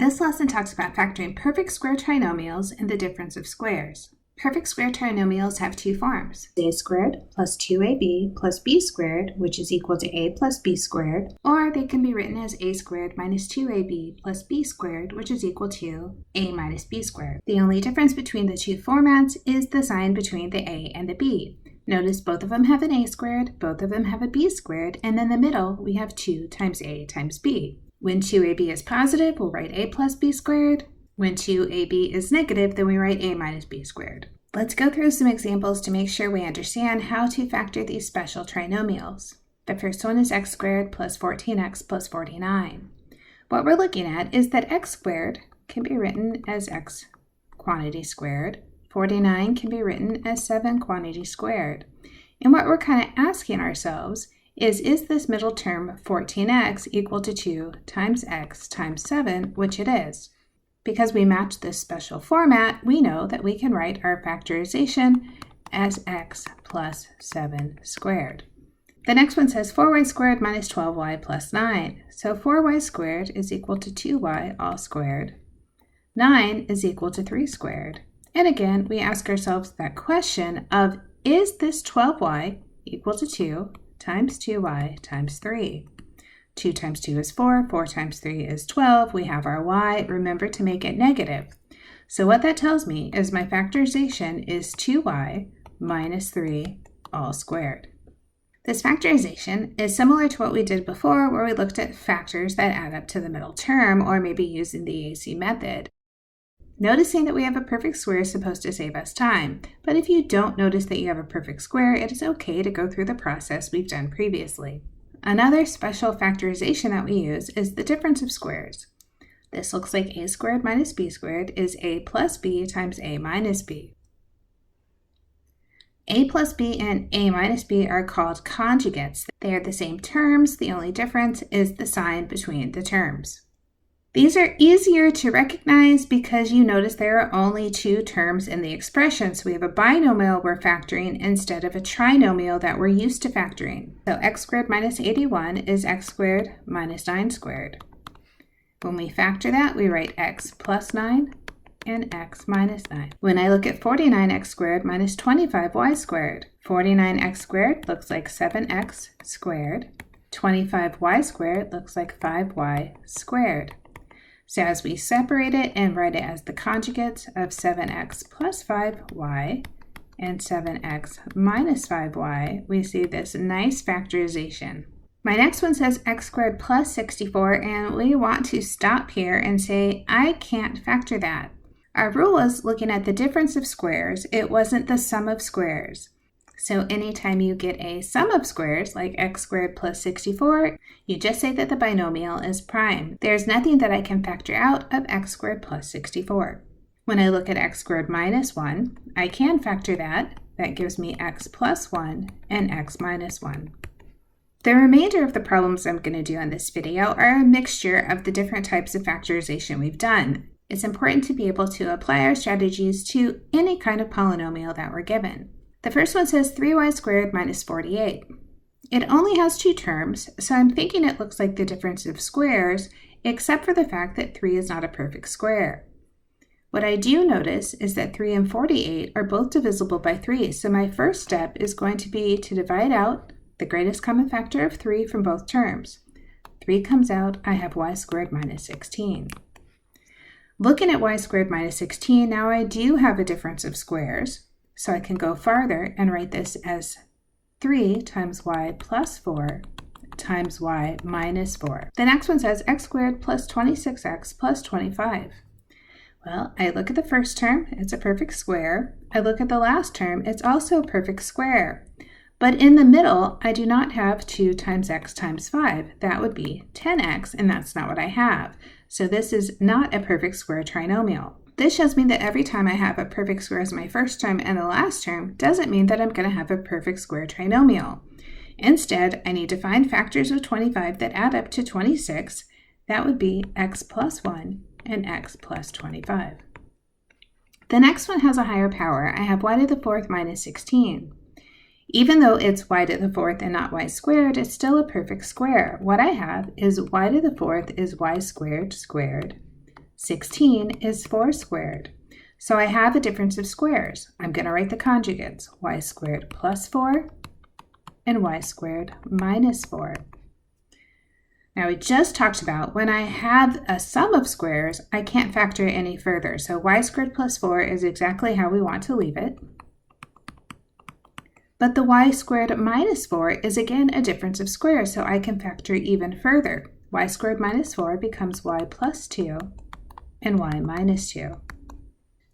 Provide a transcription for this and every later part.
This lesson talks about factoring perfect square trinomials and the difference of squares. Perfect square trinomials have two forms, a squared plus 2ab plus b squared, which is equal to a plus b squared, or they can be written as a squared minus 2ab plus b squared, which is equal to a minus b squared. The only difference between the two formats is the sign between the a and the b. Notice both of them have an a squared, both of them have a b squared, and in the middle we have 2 times a times b. When 2ab is positive, we'll write a plus b squared. When 2ab is negative, then we write a minus b squared. Let's go through some examples to make sure we understand how to factor these special trinomials. The first one is x squared plus 14x plus 49. What we're looking at is that x squared can be written as x quantity squared. 49 can be written as 7 quantity squared. And what we're kind of asking ourselves is this middle term 14x equal to 2 times x times 7, which it is. Because we match this special format, we know that we can write our factorization as x plus 7 squared. The next one says 4y squared minus 12y plus 9. So 4y squared is equal to 2y all squared. 9 is equal to 3 squared. And again, we ask ourselves that question of, is this 12y equal to 2 times 2y times 3? 2 times 2 is 4, 4 times 3 is 12. We have our y. Remember to make it negative. So what that tells me is my factorization is 2y minus 3 all squared. This factorization is similar to what we did before, where we looked at factors that add up to the middle term, or maybe using the AC method. Noticing that we have a perfect square is supposed to save us time, but if you don't notice that you have a perfect square, it is okay to go through the process we've done previously. Another special factorization that we use is the difference of squares. This looks like a squared minus b squared is a plus b times a minus b. A plus b and a minus b are called conjugates. They are the same terms, the only difference is the sign between the terms. These are easier to recognize because you notice there are only two terms in the expression. So we have a binomial we're factoring instead of a trinomial that we're used to factoring. So x squared minus 81 is x squared minus 9 squared. When we factor that, we write x plus 9 and x minus 9. When I look at 49x squared minus 25y squared, 49x squared looks like 7x squared. 25y squared looks like 5y squared. So as we separate it and write it as the conjugates of 7x plus 5y and 7x minus 5y, we see this nice factorization. My next one says x squared plus 64, and we want to stop here and say, I can't factor that. Our rule was looking at the difference of squares. It wasn't the sum of squares. So anytime you get a sum of squares, like x squared plus 64, you just say that the binomial is prime. There's nothing that I can factor out of x squared plus 64. When I look at x squared minus 1, I can factor that. That gives me x plus 1 and x minus 1. The remainder of the problems I'm going to do in this video are a mixture of the different types of factorization we've done. It's important to be able to apply our strategies to any kind of polynomial that we're given. The first one says 3y squared minus 48. It only has two terms, so I'm thinking it looks like the difference of squares, except for the fact that 3 is not a perfect square. What I do notice is that 3 and 48 are both divisible by 3, so my first step is going to be to divide out the greatest common factor of 3 from both terms. 3 comes out, I have y squared minus 16. Looking at y squared minus 16, now I do have a difference of squares. So I can go farther and write this as 3 times y plus 4 times y minus 4. The next one says x squared plus 26x plus 25. Well, I look at the first term, it's a perfect square. I look at the last term, it's also a perfect square. But in the middle, I do not have 2 times x times 5. That would be 10x, and that's not what I have. So this is not a perfect square trinomial. This shows me that every time I have a perfect square as my first term and the last term doesn't mean that I'm going to have a perfect square trinomial. Instead, I need to find factors of 25 that add up to 26. That would be x plus 1 and x plus 25. The next one has a higher power. I have y to the fourth minus 16. Even though it's y to the fourth and not y squared, it's still a perfect square. What I have is y to the fourth is y squared squared. 16 is 4 squared. So I have a difference of squares. I'm going to write the conjugates, y squared plus 4 and y squared minus 4. Now we just talked about when I have a sum of squares, I can't factor it any further. So y squared plus 4 is exactly how we want to leave it. But the y squared minus 4 is again a difference of squares, so I can factor even further. Y squared minus 4 becomes y plus 2 and y minus 2.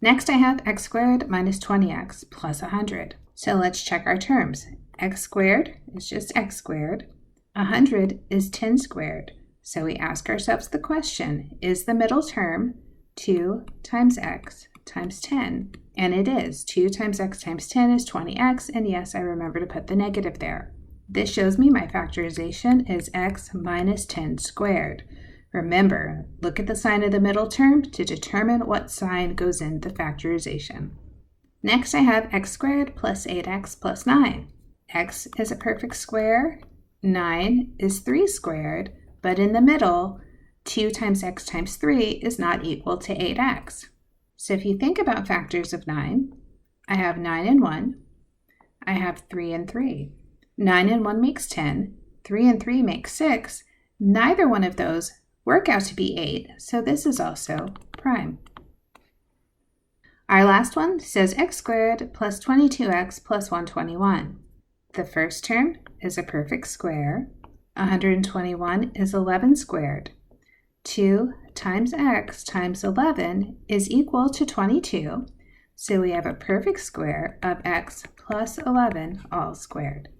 Next I have x squared minus 20x plus 100. So let's check our terms. X squared is just x squared. 100 is 10 squared. So we ask ourselves the question, is the middle term 2 times x times 10? And it is. 2 times x times 10 is 20x, and yes, I remember to put the negative there. This shows me my factorization is x minus 10 squared. Remember, look at the sign of the middle term to determine what sign goes in the factorization. Next, I have x squared plus 8x plus 9. X is a perfect square. 9 is 3 squared, but in the middle, 2 times x times 3 is not equal to 8x. So if you think about factors of 9, I have 9 and 1. I have 3 and 3. 9 and 1 makes 10. 3 and 3 makes 6. Neither one of those work out to be 8, so this is also prime. Our last one says x squared plus 22x plus 121. The first term is a perfect square. 121 is 11 squared. 2 times x times 11 is equal to 22, so we have a perfect square of x plus 11 all squared.